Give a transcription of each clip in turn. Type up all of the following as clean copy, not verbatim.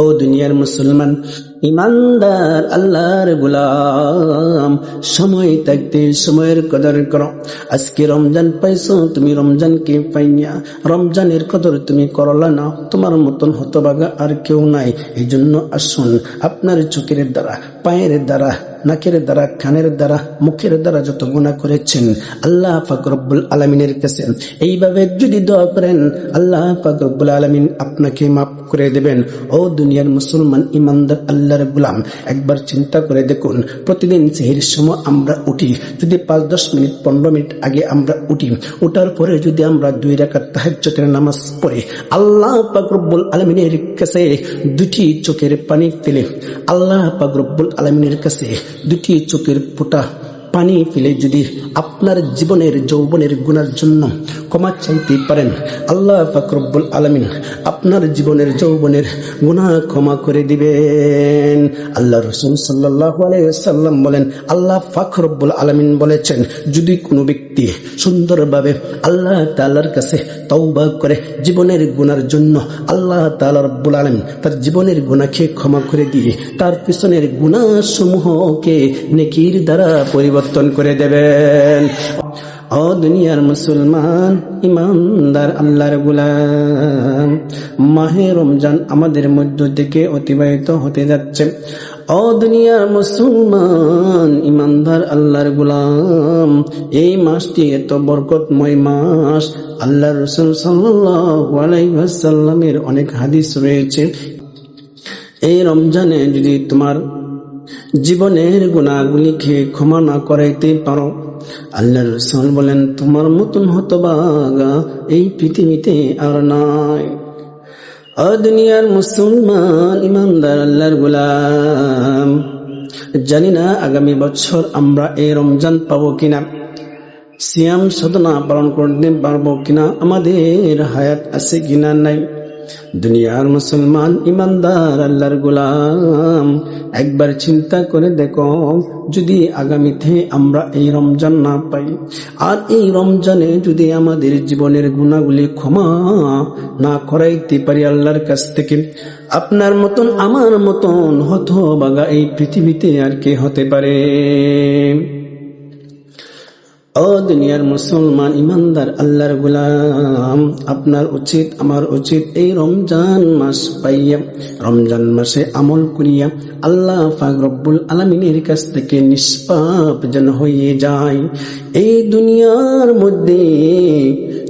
ও দুনিয়ার মুসলমান ইমানদার আল্লাহর গোলাম, সময় থাকতে সময়ের কদর করো। আজকে রমজান পাইছো, তুমি রমজানকে পাইয়া রমজানের কদর তুমি করলা না, তোমার মতন হতভাগা আর কেউ নাই। এই জন্য আসুন, আপনার চোখের দ্বারা, পায়ের দ্বারা, নাকের দ্বারা, কানের দ্বারা, মুখের দ্বারা যত গুনাহ করেছেন আল্লাহ পাক রব্বুল আলামিনের কাছে এইভাবে যদি দোয়া করেন, আল্লাহ পাক রব্বুল আলামিন আপনাকে মাফ করে দেবেন। ও দুনিয়ার মুসলমান ইমানদার আল্লাহর গোলাম, একবার চিন্তা করে দেখুন, প্রতিদিন সেহরির সময় আমরা উঠি, যদি 5-10 মিনিট 15 মিনিট আগে আমরা উঠি, ওঠার পরে যদি আমরা 2 রাকাত তাহাজ্জুদের নামাজ পড়ি, আল্লাহ পাক রব্বুল আলামিনের কাছে দুটি চোখের পানি ফেলে, আল্লাহ পাক রব্বুল আলামিনের কাছে দুটি চোখের ফোঁটা পানি ফেলে যদি আপনার জীবনের যৌবনের গুনার জন্য ক্ষমা চাইতে পারেন, আল্লাহ পাক রব্বুল আলামিন আপনার জীবনের যৌবনের গুনাহ ক্ষমা করে দিবেন। আল্লাহ রাসূল সাল্লাল্লাহু আলাইহি ওয়াসাল্লাম বলেন, আল্লাহ পাক রব্বুল আলামিন বলেছেন, যদি কোনো ব্যক্তি সুন্দরভাবে আল্লাহ তাআলার কাছে তওবা করে জীবনের গুনার জন্য, আল্লাহ তাআলা রব্বুল আলামিন তার জীবনের গুনাহকে ক্ষমা করে দিয়ে তার পিছনের গুনাহসমূহকে নেকির দ্বারা পরিবর্তন করে দেবেন। ও দুনিয়ার মুসলমান ইমানদার আল্লাহর গোলাম, মাহে রমজান আমাদের মধ্য থেকে অতিবাহিত হতে যাচ্ছে। ও দুনিয়ার মুসলমান ইমানদার আল্লাহর গোলাম, এই মাসটি এত বরকতময় মাস। আল্লাহর রাসূল সাল্লাল্লাহু আলাইহি ওয়াসাল্লামের অনেক হাদিস রয়েছে। এই রমজানে যদি তোমার জীবনের গুনাহগুলিকে ক্ষমা না করাইতে পারো, আল্লাহর রাসূল বলেন, তোমার মতন হতভাগা এই পৃথিবীতে আর নাই। ও দুনিয়ার মুসলমান ইমানদার আল্লাহর গোলাম, জানি না আগামী বছর আমরা এই রমজান পাবো কিনা, সিয়াম সাধনা পালন করতে পারবো কিনা, আমাদের হায়াত আছে কিনা নাই। দুনিয়ার মুসলমান ইমানদার আল্লাহর গোলাম, একবার চিন্তা করে দেখো, যদি আগামীতে আমরা এই রমজান না পাই, আর এই রমজানে যদি আমাদের জীবনের গুনাহগুলি ক্ষমা না করাইতে পারি আল্লাহর কাছ থেকে, আপনার মতন আমার মতন হতভাগা এই পৃথিবীতে আর কে হতে পারে? ও দুনিয়ার মুসলমান ইমানদার আল্লাহর গোলাম, আপনার উচিত, আমার উচিত, এই রমজান মাস পাইয়া, রমজান মাসে আমল করিয়া আল্লাহ পাক রব্বুল আলামিনের কাছ থেকে নিষ্পাপ যেন হয়ে যায়। এই দুনিয়ার মধ্যে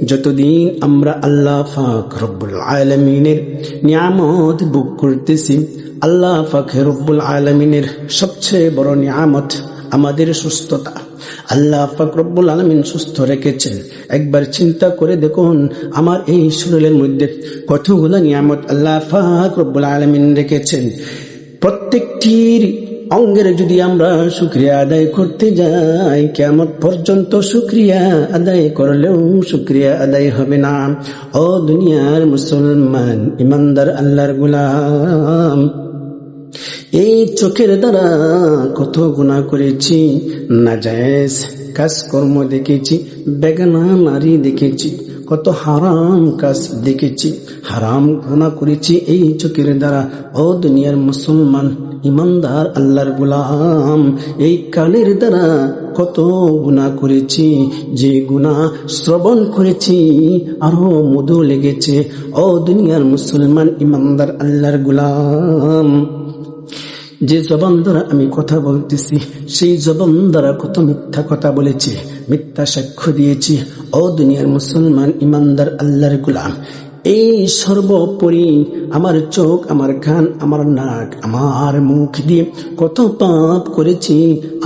যতদিন আমরা আল্লাহ পাক রব্বুল আলামিনের নিয়ামত ভোগ করতেছি, আল্লাহ পাক রব্বুল আলামিনের সবচেয়ে বড় নিয়ামত আমাদের সুস্থতা। আল্লাহ পাক রব্বুল আলামিন সুস্থ রেখেছেন। একবার চিন্তা করে দেখুন, আমার এই শরীরের মধ্যে কতগুলো নিয়ামত আল্লাহ পাক রব্বুল আলামিন রেখেছেন। প্রত্যেকটির অঙ্গের যদি আমরা শুকরিয়া আদায় করতে যাই, কিয়ামত পর্যন্ত শুকরিয়া আদায় করলেও শুকরিয়া আদায় হবে না। ও দুনিয়ার মুসলমান ইমানদার আল্লাহর গোলাম, এই চোখের দ্বারা কত গুনাহ করেছি, নাজায়েজ কাজকর্ম দেখেছি, বেগানা নারী দেখেছি, কত হারাম কাজ দেখেছি, হারাম গুনাহ করেছি এই চোখের দ্বারা। ও দুনিয়ার মুসলমান ইমানদার আল্লাহর গোলাম, এই কানের দ্বারা কত গুনাহ করেছি, যে গুনাহ শ্রবণ করেছি আরো মধু লেগেছে। ও দুনিয়ার মুসলমান ইমানদার আল্লাহর গোলাম, যে জবান দ্বারা আমি কথা বলতেছি, সেই জবান দ্বারা কত মিথ্যা কথা বলেছি, মিথ্যা সাক্ষ্য দিয়েছি। ও দুনিয়ার মুসলমান ইমানদার আল্লাহর গোলাম, এই সর্বোপরি আমার চোখ, আমার কান, আমার নাক, আমার মুখ দিয়ে কত পাপ করেছি।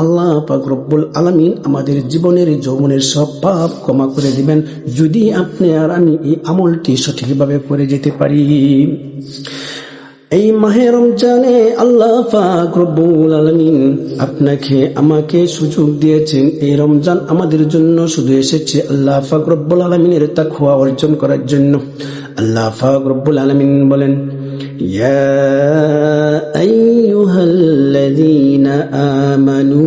আল্লাহ পাক রব্বুল আলামিন আমাদের জীবনের যৌবনের সব পাপ ক্ষমা করে দিবেন, যদি আপনি আর আমি এই আমলটি সঠিকভাবে করে যেতে পারি। এই মাহে রমজানে আল্লাহ পাক রব্বুল আলামিন আপনাকে আমাকে সুযোগ দিয়েছেন। এই রমজান আমাদের জন্য শুধু এসেছে আল্লাহ পাক রব্বুল আলামিনের তাকওয়া অর্জন করার জন্য। আল্লাহ পাক রব্বুল আলামিন বলেন, ইয়া আইয়ুহাল্লাযীনা আমানু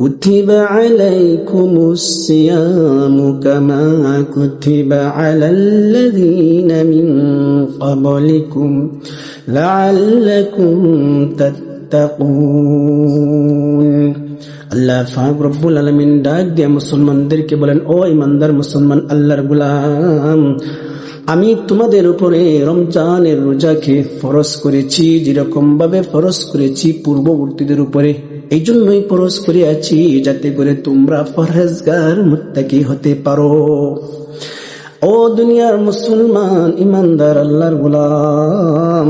كتب عليكم الصيام كما كتب على الذين من قبلكم لعلكم تتقون আল্লাহ পাক রব্বুল আলামিন ডাক দিয়ে মুসলমানদেরকে বলেন, ও ইমানদার মুসলমান আল্লাহর গোলাম, আমি তোমাদের উপরে রমজানের রোজাকে ফরজ করেছি, যেরকম ভাবে ফরজ করেছি পূর্ববর্তীদের উপরে। এই জন্যই ফরজ করিয়াছি যাতে করে তোমরা পরহেজগার মুত্তাকি হতে পারো। ও দুনিয়ার মুসলমান ইমানদার আল্লাহর গোলাম,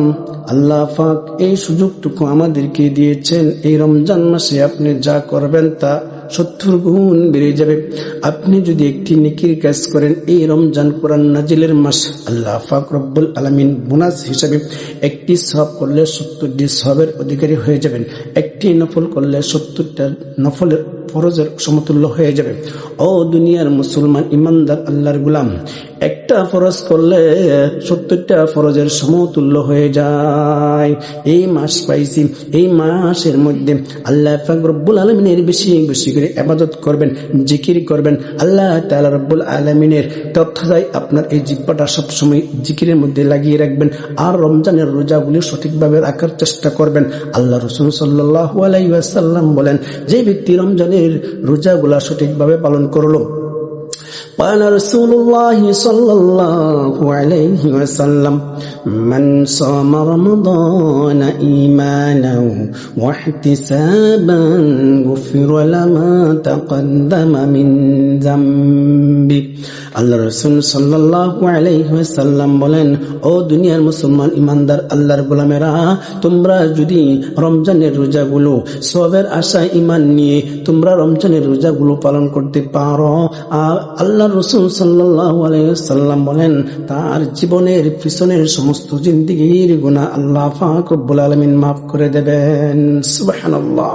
আল্লাহ পাক এই সুযোগটুকু আমাদেরকে দিয়েছেন। এই রমজান মাসে আপনি যা করবেন তা 70 গুণ বেড়ে যাবে। আপনি যদি একটি নেকির কাজ করেন এই রমজান কোরআন নাজিলের মাস, আল্লাহ পাক রব্বুল আলামিন বোনাস হিসাবে একটি সওয়াব করলে 70টি সওয়াবের অধিকারী হয়ে যাবেন। একটি নফল করলে 70টা নফলের ফরজের সমতুল্য হয়ে যাবে। ও দুনিয়ার মুসলমান ইমানদার আল্লাহর গোলাম, একটা ফরজ করলে 70টা ফরজের সমতুল্য হয়ে যায়। এই মাস পাইছি, এই মাসের মধ্যে আল্লাহ পাক রব্বুল আলামিনের বেশি বেশি করে ইবাদত করবেন, জিকির করবেন। আল্লাহ তাআলা রব্বুল আলামিনের তথ্যদায় আপনার এই জিহ্বাটা সবসময় জিকিরের মধ্যে লাগিয়ে রাখবেন। আর রমজানের রোজাগুলি সঠিকভাবে রাখার চেষ্টা করবেন। আল্লাহ রাসূল সাল্লাল্লাহু আলাইহি ওয়াসাল্লাম বলেন, যে ব্যক্তি রমজানের রোজাগুলা সঠিকভাবে পালন করলো, قال رسول الله صلى الله عليه وسلم من صام رمضان إيمانا واحتسابا غفر له ما تقدم من ذنبه। আল্লাহ রাসূল সাল্লাল্লাহু আলাইহি ওয়াসাল্লাম বলেন, ও দুনিয়ার মুসলমান ইমানদার আল্লাহর গোলামেরা, তোমরা যদি রমজানের রোজাগুলো সওয়াবের আশায় ঈমান নিয়ে তোমরা রমজানের রোজাগুলো পালন করতে পারো, আর আল্লাহ রাসূল সাল্লাল্লাহু আলাইহি ওয়াসাল্লাম বলেন তার জীবনের পিছনের সমস্ত জিন্দেগীর গুনাহ আল্লাহ পাক রব্বুল আলামিন মাফ করে দেবেন। সুবহানাল্লাহ।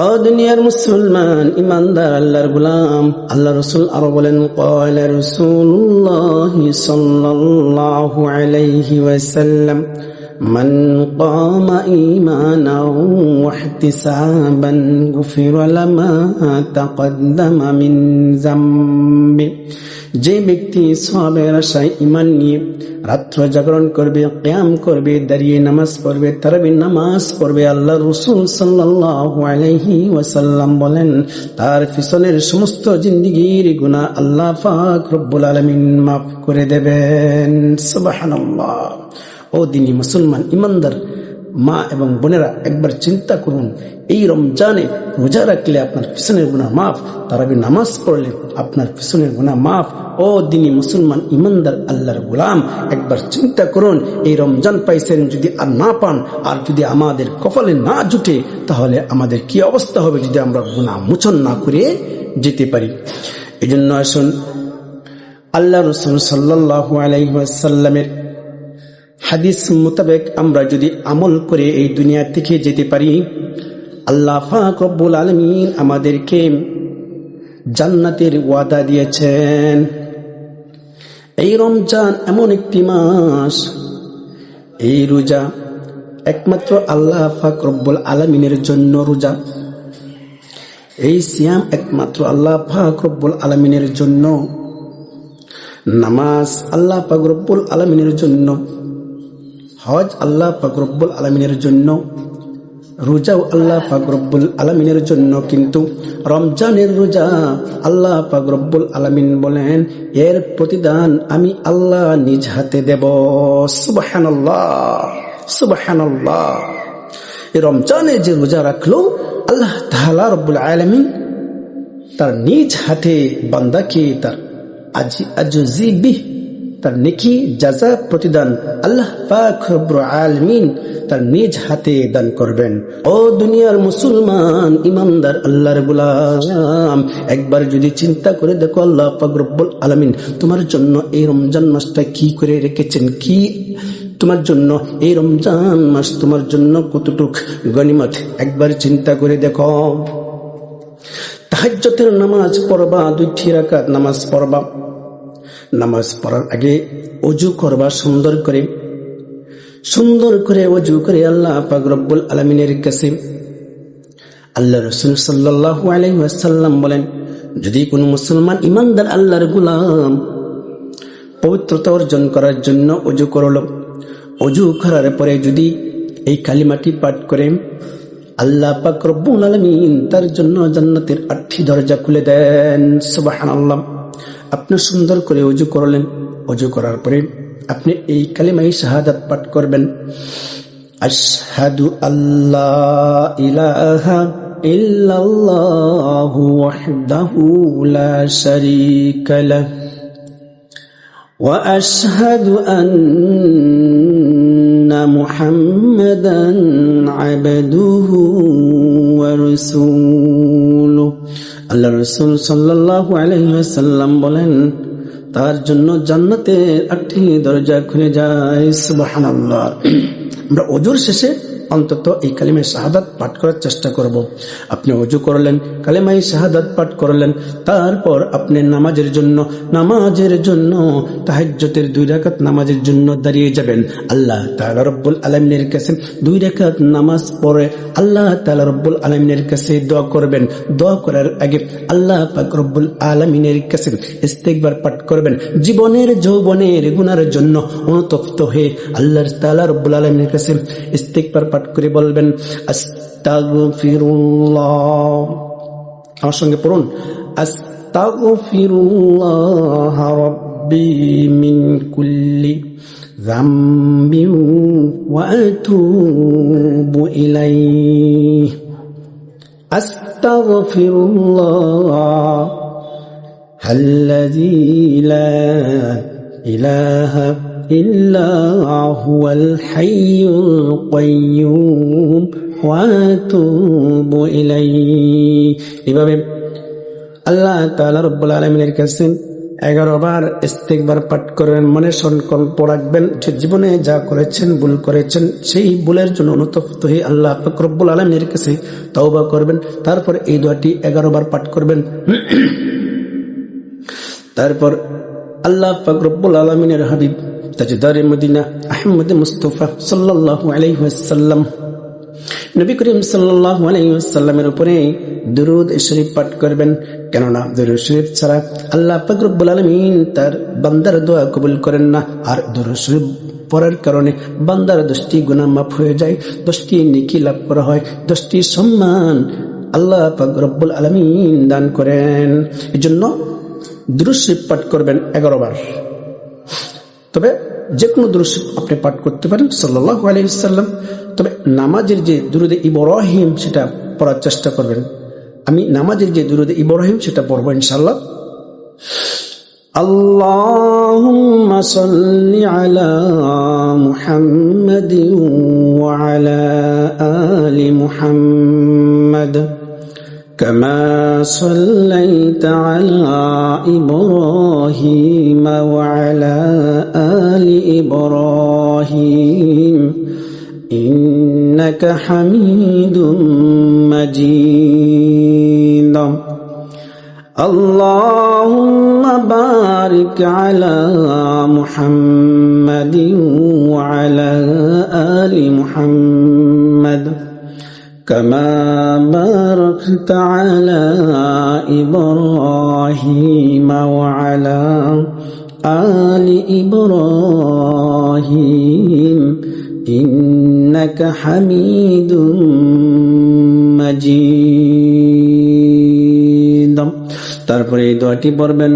ও দুনিয়ার মুসলমান ইমানদার আল্লাহর গোলাম, আল্লাহ রাসূল আরো বলেন, ক্বালা রাসূলুল্লাহ সাল্লাল্লাহু আলাইহি ওয়াসাল্লাম من قام إيمانا واحتسابا غفر له ما تقدم من ذنبه। যে ব্যক্তি সওয়াবের আশায় ঈমান নিয়ে রাত্র জাগরণ করবে, কিয়াম করবে, দাঁড়িয়ে নামাজ পড়বে, তারাবির নামাজ পড়বে, আল্লাহ রাসূল সাল্লাল্লাহু আলাইহি ওয়াসাল্লাম বলেন তার পিছনের সমস্ত জিন্দেগীর গুনাহ আল্লাহ পাক রব্বুল আলামিন মাফ করে দেবেন। সুবহানাল্লাহ। ও দিনী মুসলমান ইমানদার মা এবং বোনেরা, একবার চিন্তা করুন, এই রমজানে রোজা রাখলে আপনার পিছনের গুনাহ মাফ, তারাবি নামাজ পড়লে আপনার পিছনের গুনাহ মাফ। ও দিনী মুসলমান ইমানদার আল্লাহর গোলাম, একবার চিন্তা করুন, এই রমজান পাইছেন, যদি আর না পান, আর যদি আমাদের কপালে না জুটে, তাহলে আমাদের কি অবস্থা হবে যদি আমরা গুনাহ মোচন না করে যেতে পারি। এই জন্য আসুন আল্লাহ রাসূল সাল্লাল্লাহু আলাইহি ওয়াসাল্লামের হাদিস মোতাবেক আমরা যদি আমল করে এই দুনিয়া থেকে যেতে পারি, আল্লাহ পাক রব্বুল আলামিন আমাদেরকে জান্নাতের ওয়াদা দিয়েছেন। এই রমজান এমন একটি মাস, এই রোজা একমাত্র আল্লাহ পাক রব্বুল আলামিনের জন্য রোজা, এই সিয়াম একমাত্র আল্লাহ পাক রব্বুল আলামিনের জন্য, নামাজ আল্লাহ পাক রব্বুল আলামিনের জন্য, হজ আল্লাহ পাক রব্বুল আলামিনের জন্য, রোজাও আল্লাহ পাক রব্বুল আলামিনের জন্য। কিন্তু রমজানের রোজা আল্লাহ পাক রব্বুল আলামিন বলেন এর প্রতিদান আমি আল্লাহ নিজ হাতে দেব। সুবহানাল্লাহ, সুবহানাল্লাহ। এই রমজানে যে রোজা রাখলো, আল্লাহ তাআলা রব্বুল আলামিন তার নিজ হাতে বান্দাকে তার আজজি তার নেকি জাযা প্রতিদান আল্লাহ পাক রব্বুল আলামিন তার নিজ হাতে দান করবেন। ও দুনিয়ার মুসলমান ইমানদার আল্লাহর গোলাম, একবার যদি চিন্তা করে দেখো আল্লাহ পাক রব্বুল আলামিন তোমার জন্য এই রমজান মাসটা কি করে রেখেছেন, কি তোমার জন্য এই রমজান মাস তোমার জন্য কতটুক গনিমত, একবার চিন্তা করে দেখো। তাহাজ্জুদের নামাজ পড়বা, 2 রাকাত নামাজ পড়বা, নামাজ পড়ার আগে ওযু করবা সুন্দর করে ওযু করে আল্লাহ পাক রব্বুল আলামিনের কাছে আল্লাহ রাসূল সাল্লাল্লাহু আলাইহি ওয়াসাল্লাম বলেন, যদি কোনো মুসলমান ইমানদার আল্লাহর গোলাম পবিত্রতা অর্জন করার জন্য ওযু করলো, ওযু করার পরে যদি এই কালিমাটি পাঠ করে, আল্লাহ পাক রব্বুল আলামিন তার জন্য জান্নাতের 8টি দরজা খুলে দেন। সুবহানাল্লাহ। আপনি সুন্দর করে ওযু করলেন, ওযু করার পরে আপনি এই কালিমায়ে শাহাদাত পাঠ করবেন, আশহাদু আল্লা ইলাহা ইল্লাল্লাহু ওয়াহদাহু লা শারীকা লাহ ওয়া আশহাদু আন্না মুহাম্মাদান আবদুহু ওয়া রাসূলুহু। আল্লাহ রাসূল সাল্লাল্লাহু আলাইহি ওয়াসাল্লাম বলেন, তার জন্য জান্নাতের 8টি দরজা খুলে যায়। সুবহানাল্লাহ। আমরা ওযুর শেষে অন্তত এই কালিমায়ে শাহাদাত পাঠ করার চেষ্টা করব। আপনি ওযু করলেন, কালিমায়ে শাহাদাত পাঠ করলেন, তারপর আপনি নামাজের জন্য তাহাজ্জুদের 2 রাকাত নামাজের জন্য দাঁড়িয়ে যাবেন। আল্লাহ তাআলা রব্বুল আলামিনের কাছে 2 রাকাত নামাজ পড়ে আল্লাহ তাআলা রব্বুল আলামিনের কাছে দোয়া করবেন। দোয়া করার আগে আল্লাহ পাক রব্বুল আলামিনের কাছে ইস্তিগফার পাঠ করবেন। জীবনের যৌবনের গুনাহের জন্য অনুতপ্ত হয়ে আল্লাহ তাআলা রব্বুল আলামিনের কাছে ইস্তিগফার পাঠ করে বলবেন, আস্তাগফিরুল্লাহ। আমার সঙ্গে পড়ুন, আস্তাগফিরুল্লাহ রাব্বি মিন কুল্লি যামবিন ওয়া আতুবু ইলাইহি। আস্তাগফিরুল্লাহ আল্লাযী লা ইলাহা ইল্লা হুয়াল হাইয়ুল কাইয়্যুম ওয়া আতুবু ইলাইহি। এভাবে আল্লাহ তাআলা রব্বুল আলামিনের কাছে 11 বার ইস্তিগফার পাঠ করবেন। মনে সংকল্প রাখবেন যে জীবনে যা করেছেন, ভুল করেছেন, সেই ভুলের জন্য অনুতপ্ত হয়ে আল্লাহ পাক রব্বুল আলামিনের কাছে তওবা করবেন। তারপর এই দোয়াটি 11 বার পাঠ করবেন। তারপর আল্লাহ পাক রব্বুল আলামিনের হাবিব তাজদারে মদিনা আহমদ মুস্তাফা সাল্লাল্লাহু আলাইহি ওয়াসাল্লাম, নবী করিম সাল্লাল্লাহু আলাইহি ওয়াসাল্লামের উপরে দুরূদ শরীফ পাঠ করবেন। কেননা দুরূদ শরীফ ছাড়া আল্লাহ পাক রব্বুল আলামিন তার বান্দার দোয়া কবুল করেন না। আর দুরূদ শরীফ পড়ার কারণে বান্দার 10টি গুনাহ মাফ হয়ে যায়, 10টি নেকি লাভ করা হয়, 10টি সম্মান আল্লাহ পাক রব্বুল আলামিন দান করেন। এজন্য দুরূদ শরীফ পাঠ করবেন 11 বার। তবে যে কোনো দুরূদ শরীফ আপনি পাঠ করতে পারেন সাল্লাল্লাহু আলাইহি ওয়াসাল্লাম। তবে নামাজের যে দুরূদে ইব্রাহিম সেটা পড়ার চেষ্টা করবেন। আমি নামাজের যে দুরূদে ইব্রাহিম সেটা পড়ব ইনশাআল্লাহ। আল্লাহুম্মা সাল্লি আলা মুহাম্মাদিন ওয়া আলা আলি মুহাম্মাদ كما صليت على إبراهيم وعلى آل إبراهيم إنك حميد مجيد اللهم بارك على محمد وعلى آل محمد كما باركت على إبراهيم وعلى آل إبراهيم إنك حميد مجيد। তারপরে এই দোয়াটি পড়বেন,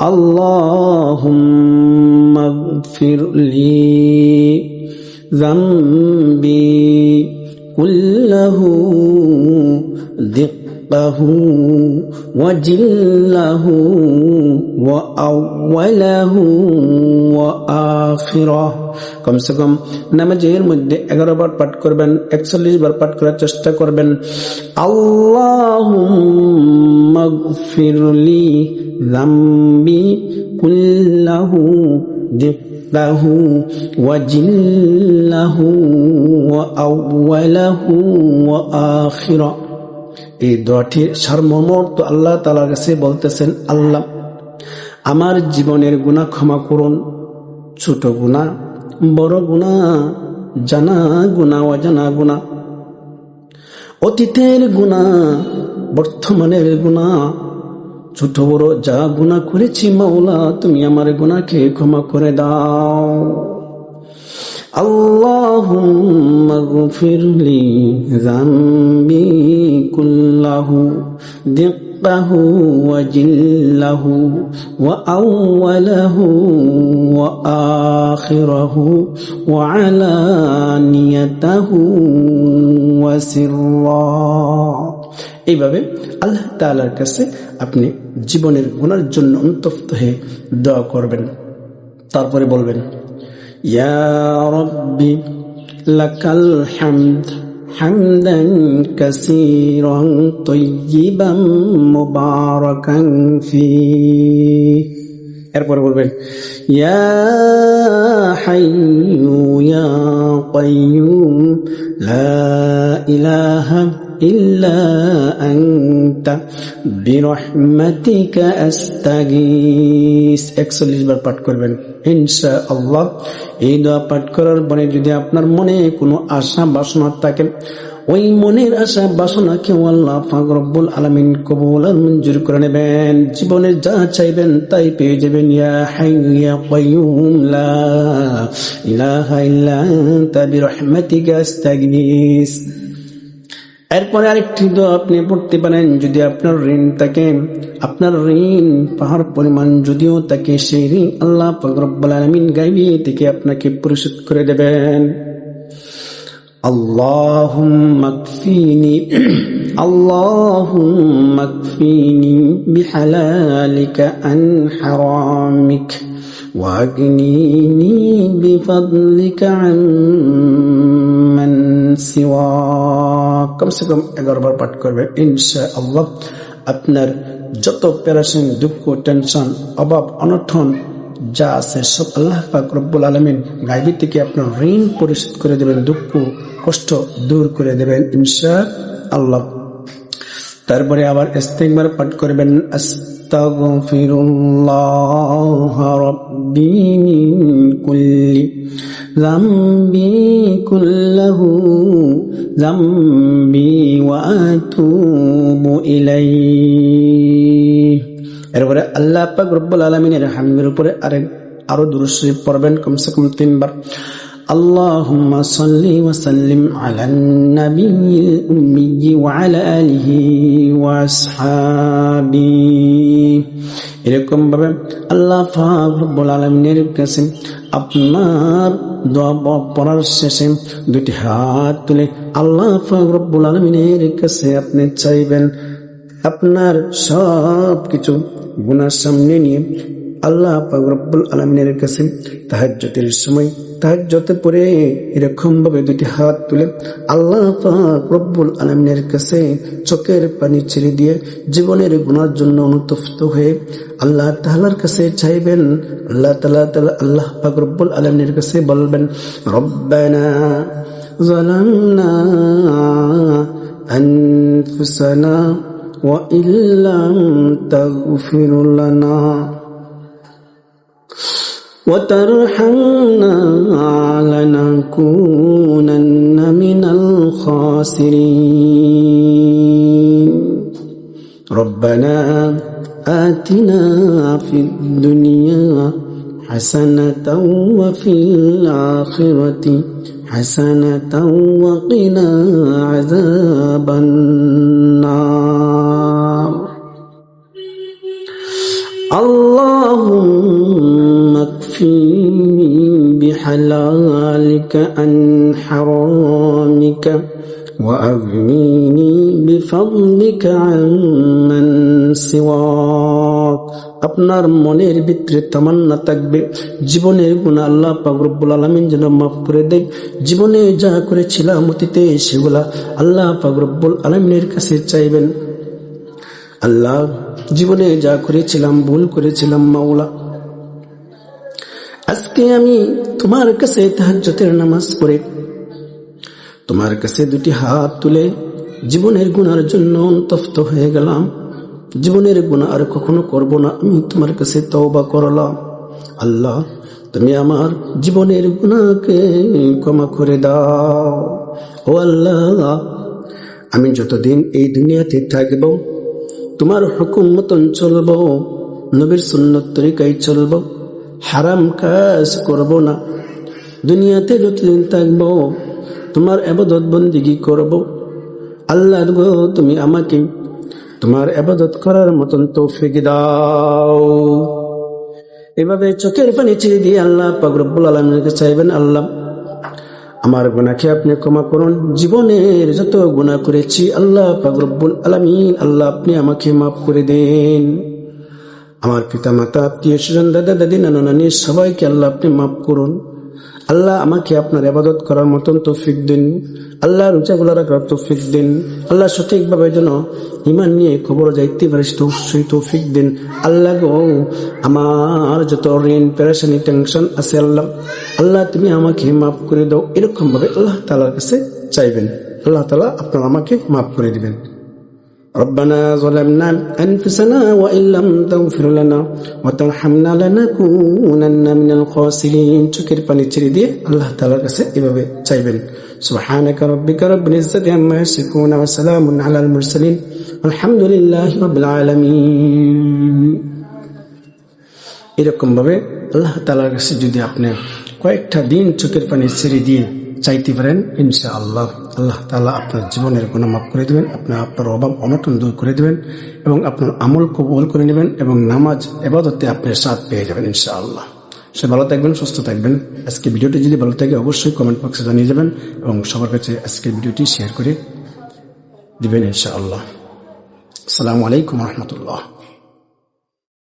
আল্লাহুম্মা গফিরলি যামবি কুল্লাহু দিক্কাহু ওয়া জিল্লাহু ওয়া আউওয়ালাহু ওয়া আখিরাহু। কমসে কম নামাজের মধ্যে 11 বার পাঠ করবেন, 41 বার পাঠ করার চেষ্টা করবেন। আল্লাহুম্মা গফিরলি যামবি কুল্লাহু দিক্কাহু ওয়া জিল্লাহু ওয়া আউওয়ালাহু ওয়া আখিরাহু। এই দোয়াটির সারমর্ম তো আল্লাহ তাআলার কাছে বলতেছেন, আল্লাহ আমার জীবনের গুনাহ ক্ষমা করুন, ছোট গুনাহ, বড় গুনাহ, জানা গুনাহ, অজানা গুনাহ। অতীতের গুনাহ, বর্তমানের গুনাহ, ছোট বড় যা গুনাহ করেছি মাওলা, তুমি আমার গুনাহকে ক্ষমা করে দাও। আল্লাহুম্মা গফিরলি যামবি কুল্লাহু দিক্কাহু ওয়া জিল্লাহু ওয়া আউওয়ালাহু ওয়া আখিরাহু ওয়া আলানিয়াতাহু ওয়া সিররা। এইভাবে আল্লাহ তাআলার কাছে আপনি জীবনের গুনার জন্য অনুতপ্ত হয়ে দোয়া করবেন। তারপরে বলবেন, ইয়া রাব্বি লাকাল হামদ হামদান কাসীরান তাইয়িবান মুবারাকান ফীহি। এরপরে বলবেন, ইয়া হাইয়্যু ইয়া কাইয়্যুম লা ইলাহা ইল্লা আনতা বিরহমাতিকা আস্তাগীস। 41 বার পাঠ করবেন ইনশাআল্লাহ। এই দোয়া পাঠ করার পরে যদি আপনার মনে কোনো আশা বাসনা থাকে, ওই মনের আশা বাসনাকে আল্লাহ পাক রব্বুল আলামিন কবুল আর মঞ্জুর করে নেবেন। জীবনে যা চাইবেন তাই পেয়ে যাবেন। ইয়া হাইয়্যু ইয়া কাইয়্যুম লা ইলাহা ইল্লা আনতা বিরহমাতিকা আস্তাগীস। এরপরে আরেকটি দোয়া আপনি পড়তে পারেন, যদি আপনার ঋণ থাকে, আপনার ঋণ পাহাড় পরিমাণ যদিও থাকে, সেই ঋণ আল্লাহ পাক রব্বুল আলামিন গায়বী থেকে আপনাকে পরিশোধ করে দেবেন। আল্লাহুম্মা কফিনি আল্লাহুম্মা কফিনি বিহালালিকা আন হারামিক ওয়া আগনিনি বিফাদলিকা আম্মান সিওয়াক। কমসে কম 11 বার পাঠ করবেন ইনশাআল্লাহ। আপনার যত পেরেশানি, দুঃখ, টেনশন, অভাব, অনটন যা আছে সব আল্লাহ পাক রব্বুল আলামিন গায়বী থেকে আপনার ঋণ পরিশোধ করে দেবেন, দুঃখ কষ্ট দূর করে দেবেন ইনশাআল্লাহ। তারপরে আবার ইস্তিগফার পাঠ করবেন, আস্তাগফিরুল্লাহ রাব্বি মিন কুল্লি যামবি কুল্লাহু যামবি ওয়া আতুবু ইলাইহি। এরপরে আল্লাহ পাক রব্বুল আলামিনের হামদের উপরে আরো দুরূদ শরীফ পড়বেন কমসে কম 3 বার। আল্লাহুম্মা সাল্লি ওয়া সাল্লিম আলান নাবিয়্যিল উম্মি ওয়া আলা আলিহি ওয়া আসহাবিহি। এরকম ভাবে আল্লাহ পাক রব্বুল আলামিনের কাছে আপনার দোয়া পড়ার শেষে দুটি হাত তুলে আল্লাহ পাক রব্বুল আলামিনের কাছে আপনি চাইবেন, আপনার সব কিছু গুনাহ সামনে নিয়ে আল্লাহ পাক রব্বুল আলামিনের কাছে তাহাজ্জুদের সময় তাহাজ্জুদে পড়ে এরকম ভাবে দুটি হাত তুলে আল্লাহ পাক রব্বুল আলামিনের কাছে চোখের পানি ছেড়ে দিয়ে জীবনের গুনার জন্য অনুতপ্ত হয়ে আল্লাহ তাআলার কাছে চাইবেন। আল্লাহ পাক রব্বুল আলামিনের কাছে বলবেন, রব্বানা যালামনা আনফুসানা ওয়া ইল্লাম তাগফির লানা وترحمنا لنكونن من الخاسرين ربنا آتنا في الدنيا حسنة وفي الآخرة حسنة وقنا عذاب النار اللهم اكفني بحلالك عن حرامك وأغنيني بفضلك عمن سواك। আপনার মনের ভিতরে তামান্না থাকবে জীবনের গুনাহ আল্লাহ পাক রব্বুল আলামিন যেন মাফ করে দেয়। জীবনে যা করেছিলাম অতীতে সেগুলা আল্লাহ পাক রব্বুল আলামিনের কাছে চাইবেন। আল্লাহ, জীবনে যা করেছিলাম ভুল করেছিলাম মাওলা, আজকে আমি তোমার কাছে তাহাজ্জুদের নামাজ পড়ে তোমার কাছে দুটি হাত তুলে জীবনের গুনার জন্য অনুতপ্ত হয়ে গেলাম। জীবনের গুনাহ আর কখনো করব না, আমি তোমার কাছে তওবা করলাম। আল্লাহ, তুমি আমার জীবনের গুনাহকে ক্ষমা করে দাও। ও আল্লাহ, আমি যতদিন এই দুনিয়াতে থাকব তোমার হুকুম মতন চলব, নবীর সুন্নত তরিকায় চলব, হারাম কাজ করব না। দুনিয়াতে যতদিন থাকব তোমার ইবাদত বন্দেগী করব। আল্লাহ গো, তুমি আমাকে তোমার ইবাদত করার মতন তৌফিক দাও। এভাবে চোখের পানি ছেড়ে দিয়ে আল্লাহ পাক রব্বুল আলামিনের কাছে চাইবেন, আল্লাহ আমার গুনাহকে আপনি ক্ষমা করুন। জীবনের যত গুনাহ করেছি আল্লাহ পাক রব্বুল আলামিন, আল্লাহ আপনি আমাকে মাফ করে দেন। আমার পিতা মাতা, আত্মীয় স্বজন, দাদা দাদি, নানা নানি সবাইকে আল্লাহ আপনি মাফ করুন। আল্লাহ আমাকে আপনার ইবাদত করার মতন তৌফিক দিন। আল্লাহ রোজাগুলো রাখার তৌফিক দিন। আল্লাহ সঠিকভাবে যেন ঈমান নিয়ে কবর যাইতে পারে সেই তৌফিক দিন। আল্লাহ গো, আমার যত ঋণ পেরেশানি টেনশন আছে আল্লাহ, আল্লাহ তুমি আমাকে মাফ করে দাও। এরকম ভাবে আল্লাহ তাআলার কাছে চাইবেন, আল্লাহ তাআলা আপনার আমাকে মাফ করে দিবেন। ربنا ظلمنا أنفسنا وإن لم تغفر لنا وترحمنا لنكونن من الخاسرين। চোখের পানি ছেড়ে দিয়ে আল্লাহ তাআলার কাছে এভাবে চাইবেন। سبحانك ربك رب العزة عما يصفون وسلام على المرسلين والحمد لله رب العالمين। এরকম ভাবে আল্লাহ তাআলার কাছে যদি আপনি কয়েকটা দিন চোখের পানি ছেড়ে দিয়ে চাইতে পারেন, ইনশাআল্লাহ আল্লাহ তাআলা আপনার জীবনের গুনাহ মাফ করে দেবেন, আপনার অভাব অনটন দূর করে দেবেন এবং আপনার আমল কবুল করে নেবেন এবং নামাজ ইবাদতে আপনি সাথ পেয়ে যাবেন ইনশাআল্লাহ। সে ভালো থাকবেন, সুস্থ থাকবেন। আজকে ভিডিওটি যদি ভালো থাকে অবশ্যই কমেন্ট বক্সে জানিয়ে যাবেন এবং সবার কাছে আজকে ভিডিওটি শেয়ার করে দিবেন ইনশাআল্লাহ। আসসালামু আলাইকুম ওয়া রাহমাতুল্লাহ।